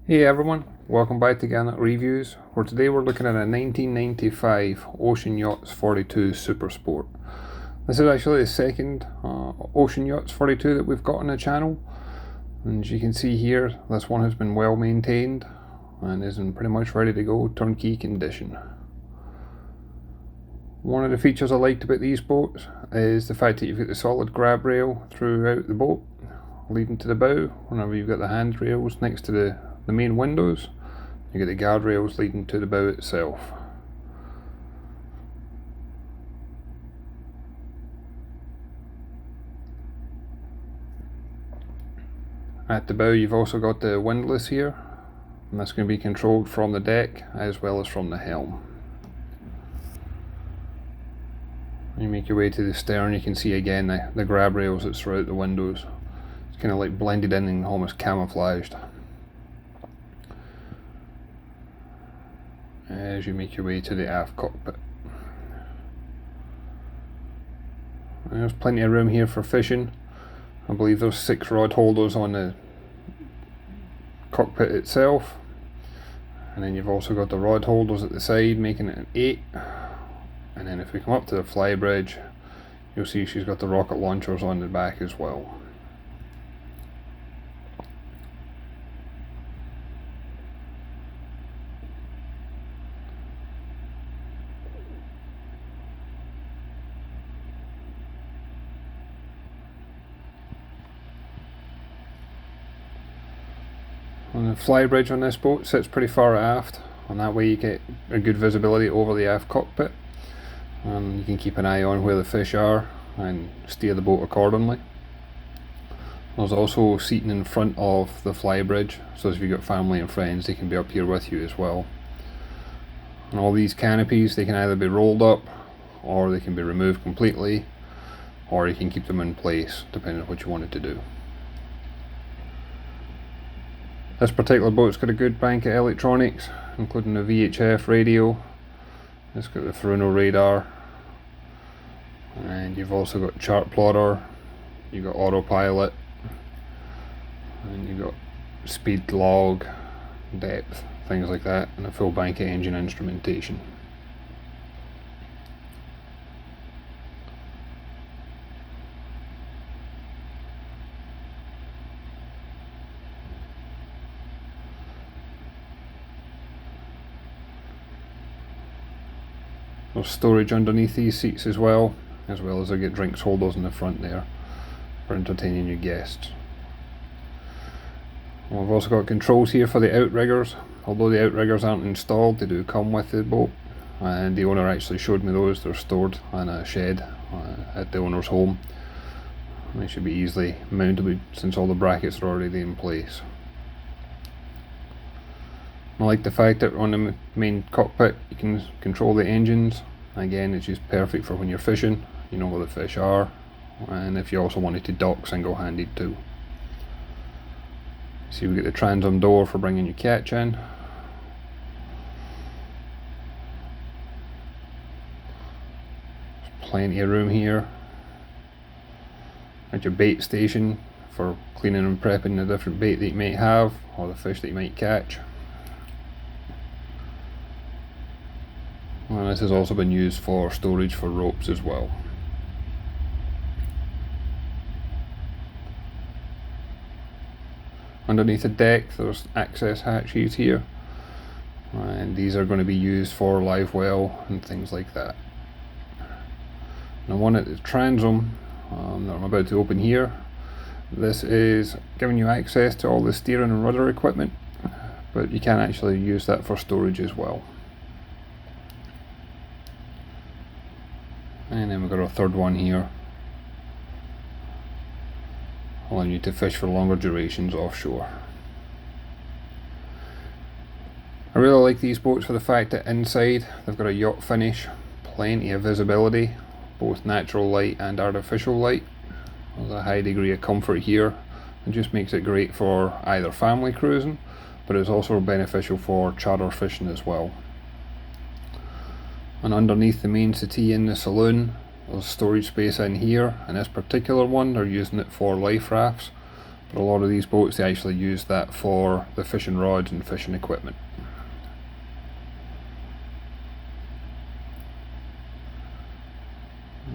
Hey everyone, welcome back to Garnock Reviews, where today we're looking at a 1995 Ocean Yachts 42 Super Sport. This is actually the second Ocean Yachts 42 that we've got on the channel, and as you can see here, this one has been well maintained and is in pretty much ready to go turnkey condition. One of the features I liked about these boats is the fact that you've got the solid grab rail throughout the boat leading to the bow. Whenever you've got the handrails next to the main windows, you get the guardrails leading to the bow itself. At the bow you've also got the windlass here, and that's going to be controlled from the deck as well as from the helm. When you make your way to the stern, you can see again the grab rails that's throughout the windows. It's kind of like blended in and almost camouflaged as you make your way to the aft cockpit. There's plenty of room here for fishing. I believe there's 6 rod holders on the cockpit itself, and then you've also got the rod holders at the side making it an 8. And then if we come up to the fly bridge, you'll see she's got the rocket launchers on the back as well. And the fly bridge on this boat sits pretty far aft, and that way you get a good visibility over the aft cockpit, and you can keep an eye on where the fish are and steer the boat accordingly. There's also seating in front of the fly bridge, so if you've got family and friends, they can be up here with you as well. And all these canopies, they can either be rolled up or they can be removed completely, or you can keep them in place depending on what you wanted to do. This particular boat's got a good bank of electronics, including the VHF radio. It's got the Furuno radar, and you've also got chart plotter, you've got autopilot, and you've got speed log, depth, things like that, and a full bank of engine instrumentation. There's storage underneath these seats as well as I get drinks holders in the front there for entertaining your guests. We've also got controls here for the outriggers. Although the outriggers aren't installed, they do come with the boat, and the owner actually showed me those. They're stored in a shed at the owner's home. They should be easily mountable since all the brackets are already in place. I like the fact that on the main cockpit you can control the engines. Again, it's just perfect for when you're fishing, you know where the fish are, and if you also wanted to dock single-handed too. See, we get the transom door for bringing your catch in. There's plenty of room here. At your bait station for cleaning and prepping the different bait that you might have, or the fish that you might catch. And this has also been used for storage for ropes as well. Underneath the deck there's access hatches here, and these are going to be used for live well and things like that. Now, one at the transom that I'm about to open here, this is giving you access to all the steering and rudder equipment, but you can actually use that for storage as well. And then we've got our third one here, allowing you to fish for longer durations offshore. I really like these boats for the fact that inside they've got a yacht finish, plenty of visibility, both natural light and artificial light. There's a high degree of comfort here. It just makes it great for either family cruising, but it's also beneficial for charter fishing as well. And underneath the main settee in the saloon, there's storage space in here, and this particular one they're using it for life rafts, But a lot of these boats, they actually use that for the fishing rods and fishing equipment.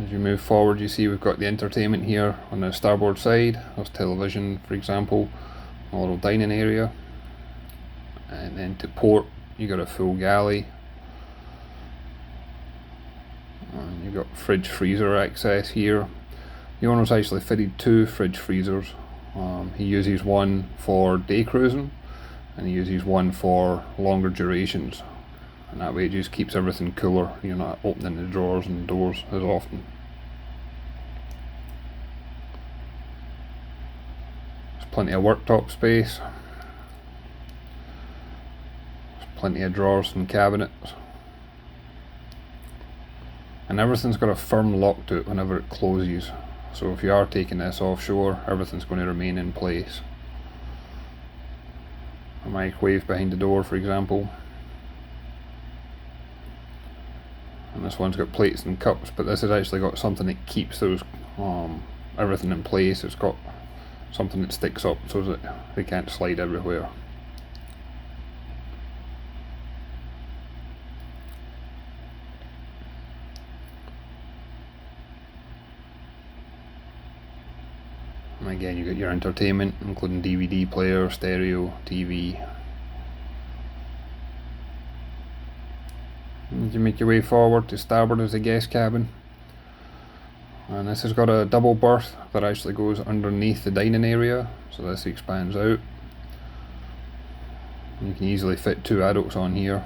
As you move forward, you see we've got the entertainment here on the starboard side. There's television, for example, a little dining area. And then to port, you got a full galley. And you've got fridge freezer access here. The owner's actually fitted 2 fridge freezers. He uses one for day cruising and he uses one for longer durations, and that way it just keeps everything cooler. You're not opening the drawers and doors as often. There's plenty of worktop space. There's plenty of drawers and cabinets. And everything's got a firm lock to it whenever it closes. So if you are taking this offshore, everything's going to remain in place. A microwave behind the door, for example. And this one's got plates and cups, but this has actually got something that keeps those everything in place. It's got something that sticks up so that they can't slide everywhere. And again, you got your entertainment, including DVD player, stereo, TV. As you make your way forward to starboard is the guest cabin. And this has got a double berth that actually goes underneath the dining area, so this expands out. You can easily fit 2 adults on here.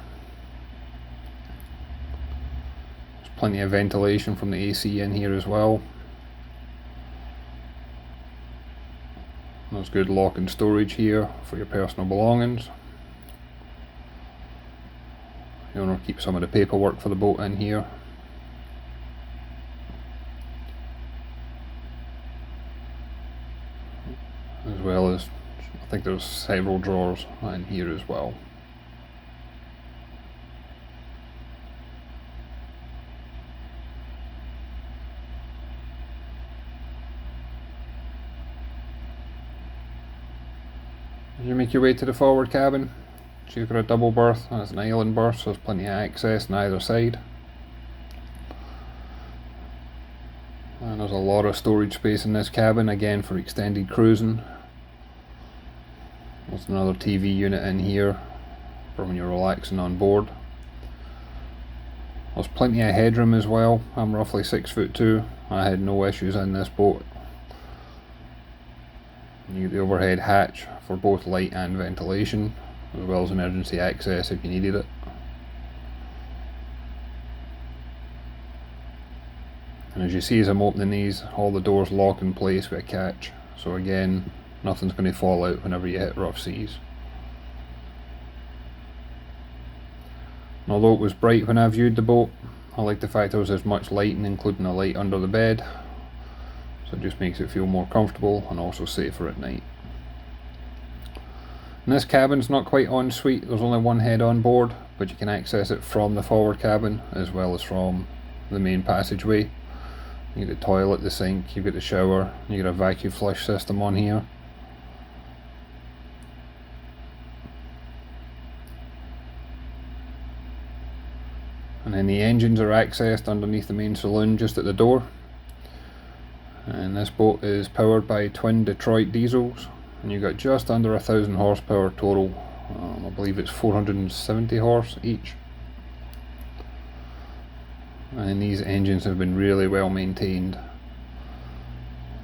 There's plenty of ventilation from the AC in here as well. There's good lock and storage here for your personal belongings. The owner keeps some of the paperwork for the boat in here. As well as, I think there's several drawers in here as well. As you make your way to the forward cabin, so you've got a double berth and it's an island berth, so there's plenty of access on either side. And there's a lot of storage space in this cabin, again for extended cruising. There's another TV unit in here for when you're relaxing on board. There's plenty of headroom as well. I'm roughly 6'2". I had no issues in this boat. You get the overhead hatch for both light and ventilation, as well as emergency access if you needed it. And as you see as I'm opening these, all the doors lock in place with a catch. So again, nothing's going to fall out whenever you hit rough seas. And although it was bright when I viewed the boat, I like the fact there was as much lighting, including a light under the bed. So it just makes it feel more comfortable and also safer at night. And this cabin's not quite ensuite, there's only one head on board, but you can access it from the forward cabin as well as from the main passageway. You get the toilet, the sink, you get the shower, you get a vacuum flush system on here. And then the engines are accessed underneath the main saloon just at the door. And this boat is powered by twin Detroit diesels, and you've got just under 1,000 horsepower total. I believe it's 470 horse each. And these engines have been really well maintained.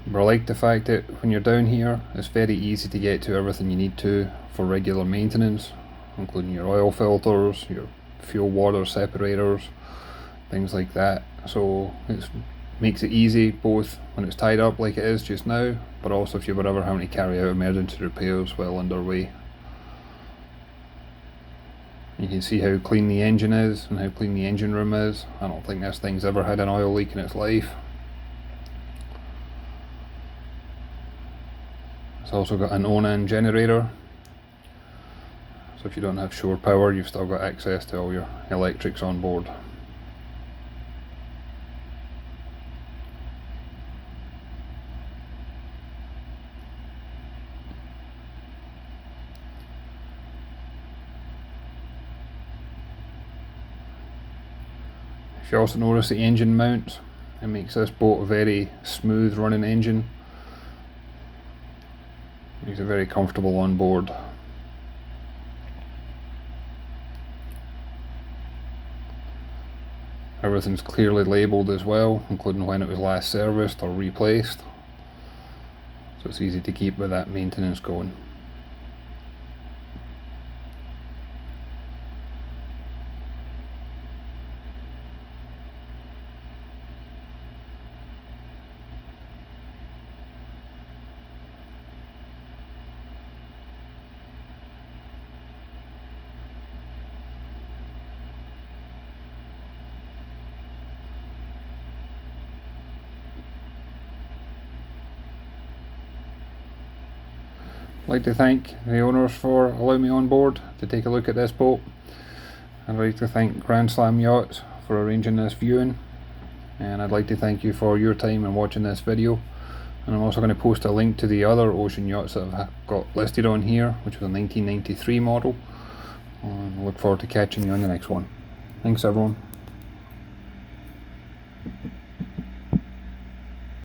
But I like the fact that when you're down here, it's very easy to get to everything you need to for regular maintenance, including your oil filters, your fuel water separators, things like that. So it makes it easy both when it's tied up like it is just now, but also if you were ever having to carry out emergency repairs while underway. You can see how clean the engine is and how clean the engine room is. I don't think this thing's ever had an oil leak in its life. It's also got an Onan generator, so if you don't have shore power, you've still got access to all your electrics on board. If you also notice the engine mount, it makes this boat a very smooth running engine. Makes it very comfortable on board. Everything's clearly labelled as well, including when it was last serviced or replaced, so it's easy to keep with that maintenance going. I'd like to thank the owners for allowing me on board to take a look at this boat. I'd like to thank Slam Yachts for arranging this viewing, and I'd like to thank you for your time and watching this video. And I'm also going to post a link to the other Ocean Yachts that I've got listed on here, which was a 1993 model. And I look forward to catching you on the next one. Thanks everyone.